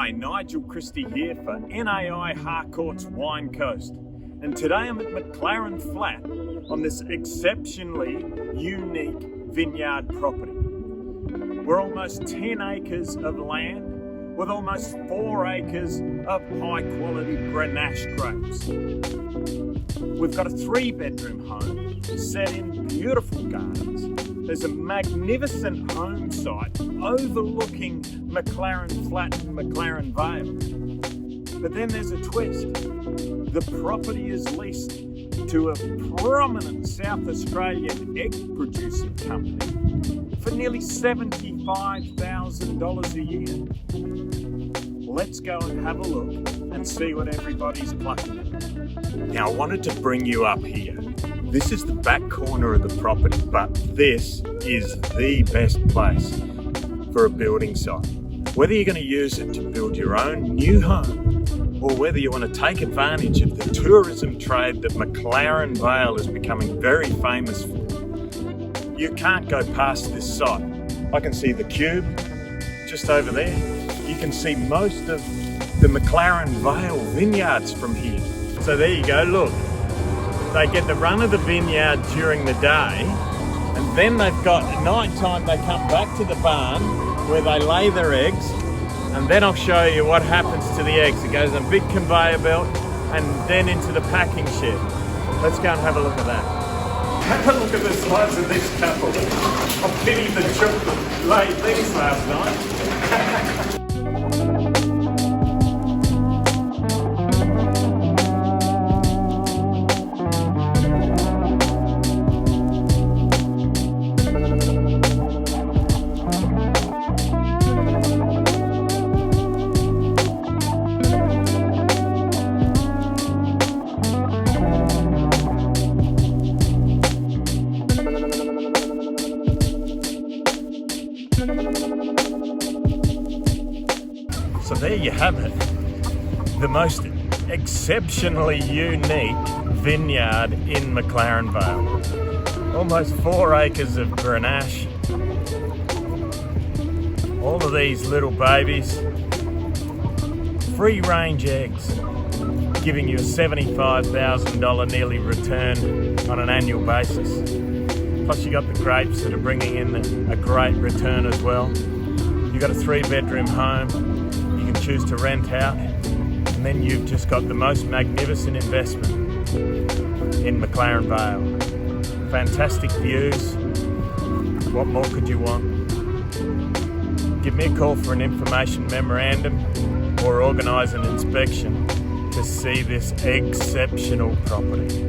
Hi, Nigel Christie here for NAI Harcourt's Wine Coast. And today I'm at McLaren Flat on this exceptionally unique vineyard property. We're almost 10 acres of land with almost 4 acres of high quality Grenache grapes. We've got a 3-bedroom home set in beautiful gardens. There's a magnificent home site overlooking McLaren Flat and McLaren Vale. But then there's a twist. The property is leased to a prominent South Australian egg producing company for nearly $75,000 a year. Let's go and have a look and see what everybody's plucking at. Now I wanted to bring you up here. This is the back corner of the property, but this is the best place for a building site. Whether you're going to use it to build your own new home, or whether you want to take advantage of the tourism trade that McLaren Vale is becoming very famous for, you can't go past this site. I can see the cube just over there. You can see most of the McLaren Vale vineyards from here. So there you go, look. They get the run of the vineyard during the day, and then they've got at night time they come back to the barn where they lay their eggs, and then I'll show you what happens to the eggs. It goes on a big conveyor belt and then into the packing shed. Let's go and have a look at that. Have a look at the size of this couple. I pity the chocolate laid things last night. So there you have it, the most exceptionally unique vineyard in McLaren Vale. Almost 4 acres of Grenache. All of these little babies, free range eggs, giving you a $75,000 nearly return on an annual basis. Plus you got the grapes that are bringing in a great return as well. You've got a 3-bedroom home. You can choose to rent out, and then you've just got the most magnificent investment in McLaren Vale. Fantastic views. What more could you want? Give me a call for an information memorandum or organise an inspection to see this exceptional property.